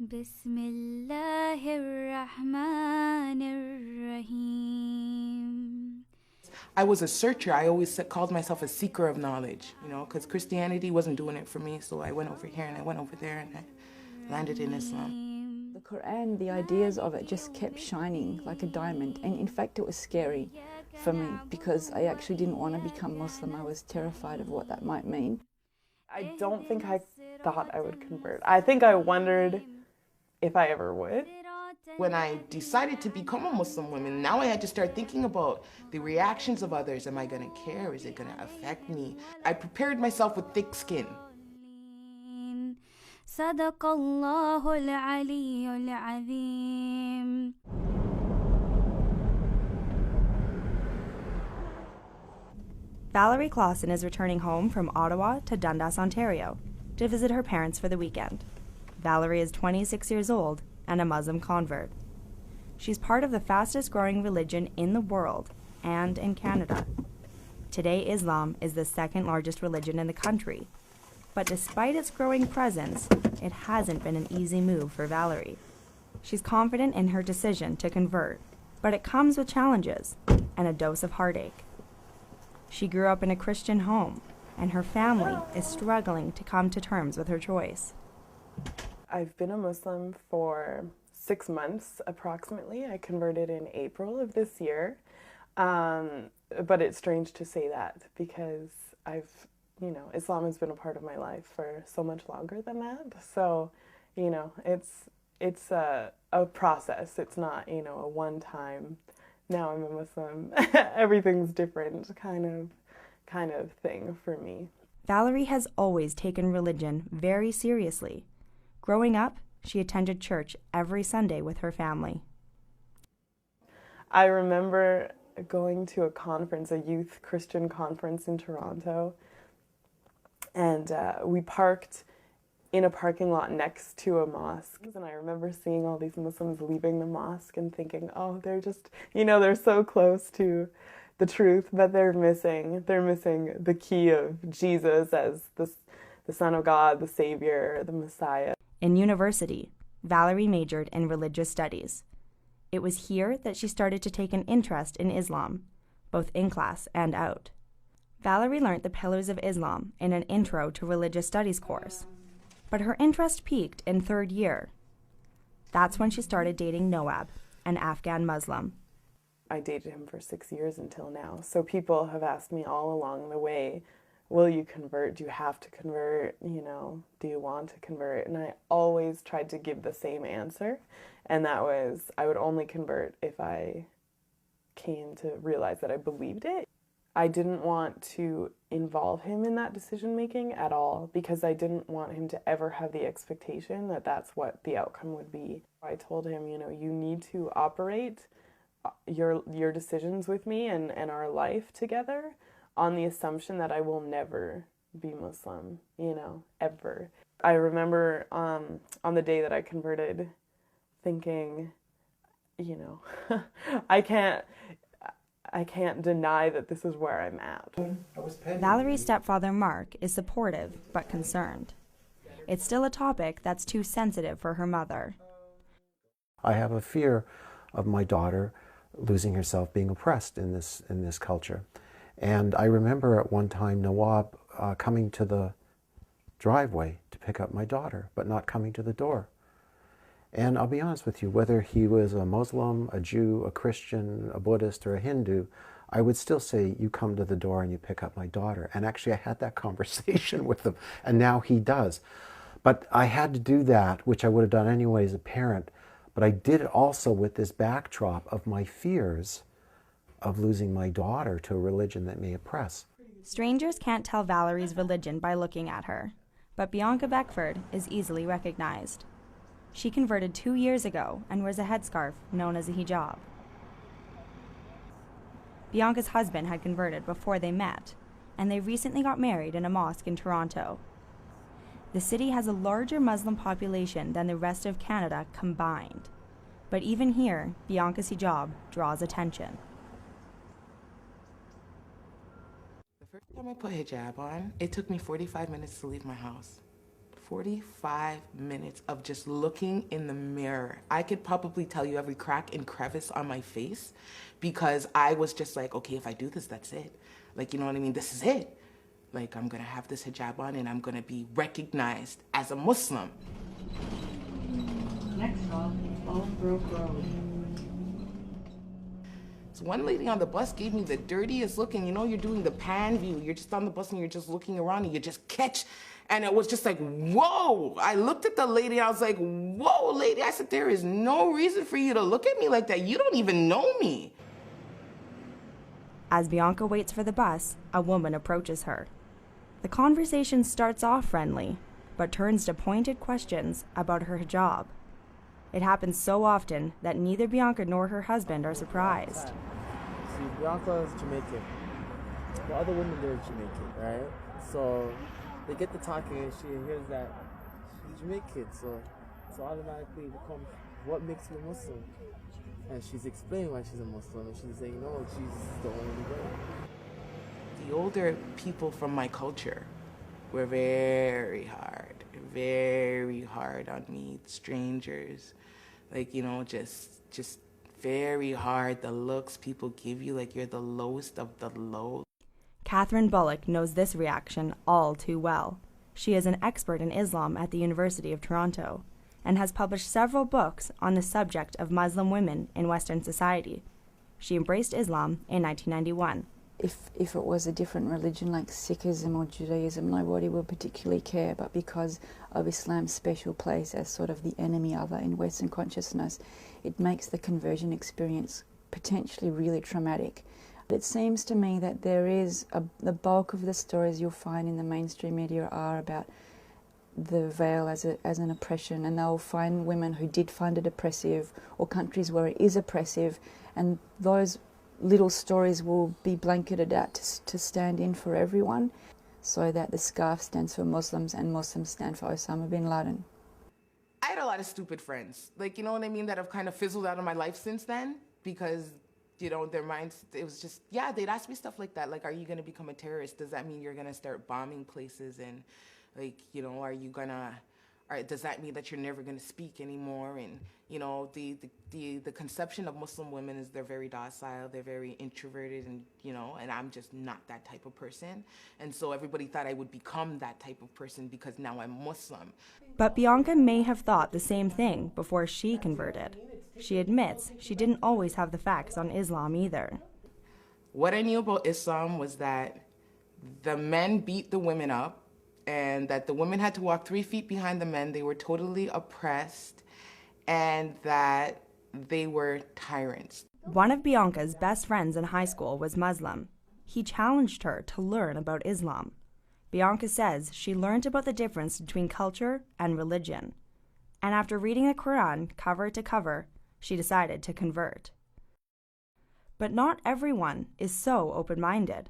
بسم الله الرحمن الرحيم. I was a searcher. I always called myself a seeker of knowledge, you know, because Christianity wasn't doing it for me. So I went over here and I went over there and I landed in Islam. The Quran, the ideas of it just kept shining like a diamond. And in fact, it was scary for me because I actually didn't want to become Muslim. I was terrified of what that might mean. I don't think I thought I would convert. I think I wondered if I ever would. When I decided to become a Muslim woman, now I had to start thinking about the reactions of others. Am I going to care? Is it going to affect me? I prepared myself with thick skin. صدق الله العلي العظيم. Valerie Clausen is returning home from Ottawa to Dundas, Ontario, to visit her parents for the weekend. Valerie is 26 years old and a Muslim convert. She's part of the fastest growing religion in the world and in Canada. Today, Islam is the second largest religion in the country. But despite its growing presence, it hasn't been an easy move for Valerie. She's confident in her decision to convert, but it comes with challenges and a dose of heartache. She grew up in a Christian home, and her family is struggling to come to terms with her choice. I've been a Muslim for 6 months approximately. I converted in April of this year. But it's strange to say that because Islam has been a part of my life for so much longer than that. So, it's a process. It's not, a one-time, now I'm a Muslim, everything's different kind of thing for me. Valerie has always taken religion very seriously. Growing up, she attended church every Sunday with her family. I remember going to a conference, a youth Christian conference in Toronto, and we parked in a parking lot next to a mosque. And I remember seeing all these Muslims leaving the mosque and thinking, oh, they're just, they're so close to the truth, but they're missing the key of Jesus as the Son of God, the Savior, the Messiah. In university, Valerie majored in religious studies. It was here that she started to take an interest in Islam, both in class and out. Valerie learned the pillars of Islam in an Intro to Religious Studies course, but her interest peaked in third year. That's when she started dating Noab, an Afghan Muslim. I dated him for 6 years until now, so people have asked me all along the way, will you convert? Do you have to convert? Do you want to convert? And I always tried to give the same answer, and that was I would only convert if I came to realize that I believed it. I didn't want to involve him in that decision making at all because I didn't want him to ever have the expectation that that's what the outcome would be. I told him, you need to operate your decisions with me and our life together on the assumption that I will never be Muslim, ever. I remember on the day that I converted thinking, I can't deny that this is where I'm at. Valerie's stepfather, Mark, is supportive but concerned. It's still a topic that's too sensitive for her mother. I have a fear of my daughter losing herself, being oppressed in this culture. And I remember at one time Nawab coming to the driveway to pick up my daughter, but not coming to the door. And I'll be honest with you, whether he was a Muslim, a Jew, a Christian, a Buddhist, or a Hindu, I would still say, you come to the door and you pick up my daughter. And actually I had that conversation with him, and now he does. But I had to do that, which I would have done anyway as a parent, but I did it also with this backdrop of my fears of losing my daughter to a religion that may oppress. Strangers can't tell Valerie's religion by looking at her, but Bianca Beckford is easily recognized. She converted 2 years ago and wears a headscarf known as a hijab. Bianca's husband had converted before they met, and they recently got married in a mosque in Toronto. The city has a larger Muslim population than the rest of Canada combined, but even here, Bianca's hijab draws attention. The first time I put hijab on, it took me 45 minutes to leave my house. 45 minutes of just looking in the mirror. I could probably tell you every crack and crevice on my face because I was just like, okay, if I do this, that's it. Like, you know what I mean? This is it. Like, I'm gonna have this hijab on and I'm gonna be recognized as a Muslim. Next stop, Old Brook Road. So one lady on the bus gave me the dirtiest look, and you know, you're doing the pan view. You're just on the bus and you're just looking around and you just catch. And it was just like, whoa. I looked at the lady, I was like, whoa, lady. I said, there is no reason for you to look at me like that. You don't even know me. As Bianca waits for the bus, a woman approaches her. The conversation starts off friendly, but turns to pointed questions about her hijab. It happens so often that neither Bianca nor her husband are surprised. See, Bianca is Jamaican. The other women, they're Jamaican, right? So they get to talking and she hears that she's Jamaican, so automatically it becomes, what makes you a Muslim? And she's explaining why she's a Muslim, and she's saying, no, Jesus is the only way. The older people from my culture were very hard on me, strangers. Like, you know, just very hard. The looks people give you, like you're the lowest of the low. Catherine Bullock knows this reaction all too well. She is an expert in Islam at the University of Toronto and has published several books on the subject of Muslim women in Western society. She embraced Islam in 1991. If it was a different religion like Sikhism or Judaism, nobody would particularly care, but because of Islam's special place as sort of the enemy other in Western consciousness, it makes the conversion experience potentially really traumatic. It seems to me that there is the bulk of the stories you'll find in the mainstream media are about the veil as an oppression, and they'll find women who did find it oppressive or countries where it is oppressive, and those little stories will be blanketed out to stand in for everyone, so that the scarf stands for Muslims and Muslims stand for Osama bin Laden. I had a lot of stupid friends, like, you know what I mean, that have kind of fizzled out of my life since then because, you know, their minds, it was just, yeah, they'd ask me stuff like that, like, are you going to become a terrorist? Does that mean you're going to start bombing places? And, like, you know, are you going to, or does that mean that you're never going to speak anymore? And, you know, the conception of Muslim women is they're very docile, they're very introverted, and, you know, and I'm just not that type of person. And so everybody thought I would become that type of person because now I'm Muslim. But Bianca may have thought the same thing before she converted. She admits she didn't always have the facts on Islam either. What I knew about Islam was that the men beat the women up, and that the women had to walk 3 feet behind the men. They were totally oppressed, and that they were tyrants. One of Bianca's best friends in high school was Muslim. He challenged her to learn about Islam. Bianca says she learned about the difference between culture and religion. And after reading the Quran cover to cover, she decided to convert. But not everyone is so open-minded.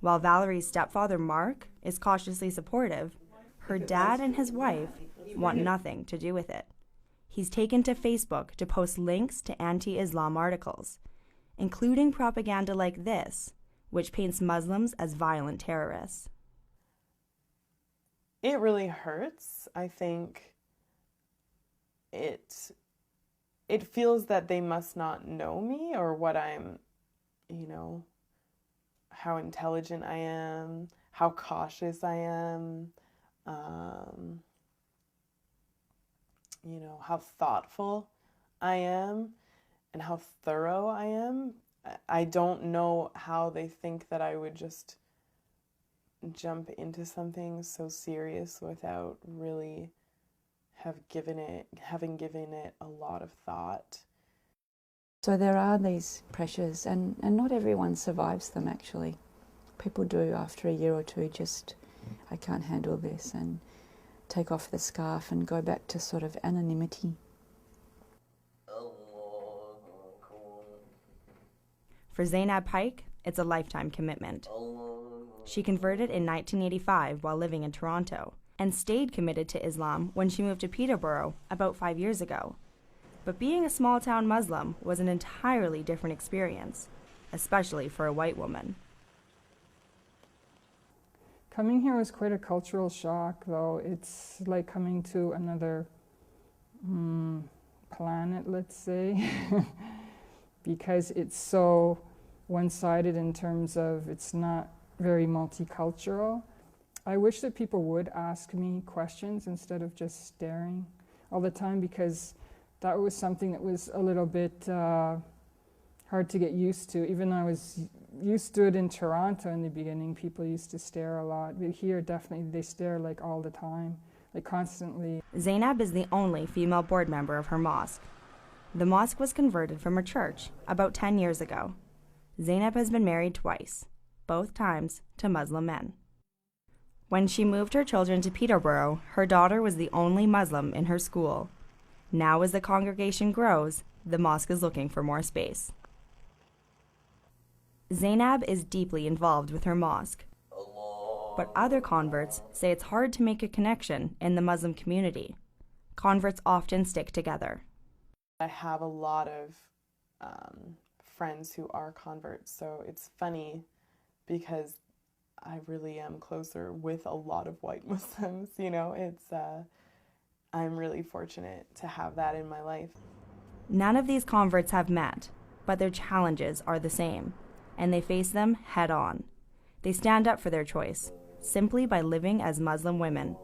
While Valerie's stepfather, Mark, is cautiously supportive, her dad and his wife want nothing to do with it. He's taken to Facebook to post links to anti-Islam articles, including propaganda like this, which paints Muslims as violent terrorists. It really hurts. I think it feels that they must not know me or what I'm, you know, how intelligent I am, how cautious I am, you know, how thoughtful I am and how thorough I am. I don't know how they think that I would just jump into something so serious without really having given it a lot of thought. So there are these pressures, and not everyone survives them actually. People do after a year or two just, I can't handle this, and take off the scarf and go back to sort of anonymity. For Zainab Pike, it's a lifetime commitment. She converted in 1985 while living in Toronto and stayed committed to Islam when she moved to Peterborough about 5 years ago. But being a small-town Muslim was an entirely different experience, especially for a white woman. Coming here was quite a cultural shock, though. It's like coming to another planet, let's say, because it's so one-sided in terms of it's not very multicultural. I wish that people would ask me questions instead of just staring all the time, because that was something that was a little bit hard to get used to. Even though I was used to it in Toronto in the beginning, people used to stare a lot. But here, definitely, they stare like all the time, like constantly. Zainab is the only female board member of her mosque. The mosque was converted from a church about 10 years ago. Zainab has been married twice, both times to Muslim men. When she moved her children to Peterborough, her daughter was the only Muslim in her school. Now, as the congregation grows, the mosque is looking for more space. Zainab is deeply involved with her mosque, but other converts say it's hard to make a connection in the Muslim community. Converts often stick together. I have a lot of friends who are converts, so it's funny because I really am closer with a lot of white Muslims, you know. I'm really fortunate to have that in my life. None of these converts have met, but their challenges are the same, and they face them head on. They stand up for their choice, simply by living as Muslim women.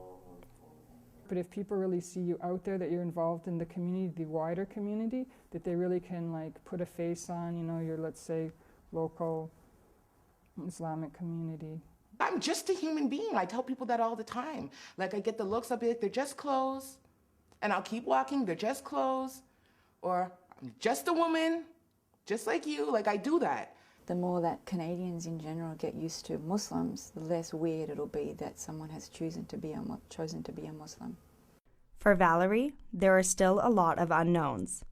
But if people really see you out there, that you're involved in the community, the wider community, that they really can like put a face on, you know, your, let's say, local Islamic community. I'm just a human being. I tell people that all the time. Like, I get the looks, I'll be like, they're just clothes. And I'll keep walking, they're just clothes. Or, I'm just a woman, just like you. Like, I do that. The more that Canadians in general get used to Muslims, the less weird it'll be that someone has chosen to be a Muslim. For Valerie, there are still a lot of unknowns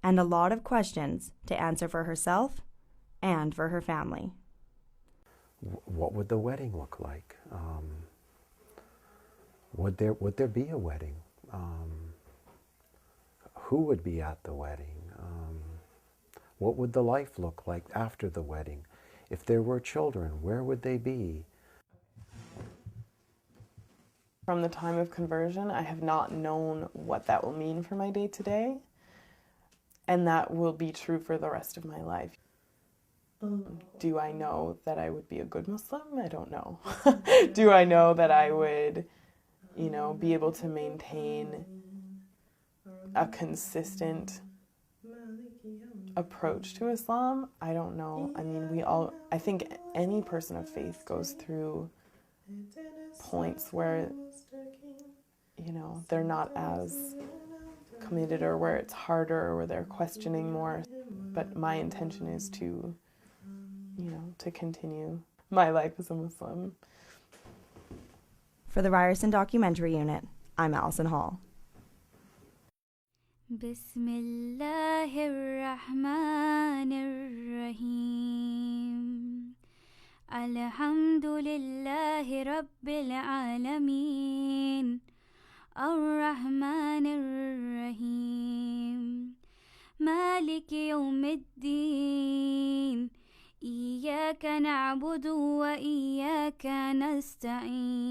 and a lot of questions to answer for herself and for her family. What would the wedding look like? Would there be a wedding? Who would be at the wedding? What would the life look like after the wedding? If there were children, where would they be? From the time of conversion, I have not known what that will mean for my day-to-day, and that will be true for the rest of my life. Do I know that I would be a good Muslim? I don't know. Do I know that I would, you know, be able to maintain a consistent approach to Islam? I don't know. I mean, I think any person of faith goes through points where, you know, they're not as committed, or where it's harder, or where they're questioning more. But my intention is to, you know, to continue my life as a Muslim. For the Ryerson Documentary Unit, I'm Allison Hall. بسم الله الرحمن الرحيم الحمد لله رب العالمين الرحمن الرحيم مالك يوم الدين إياك نعبد وإياك نستعين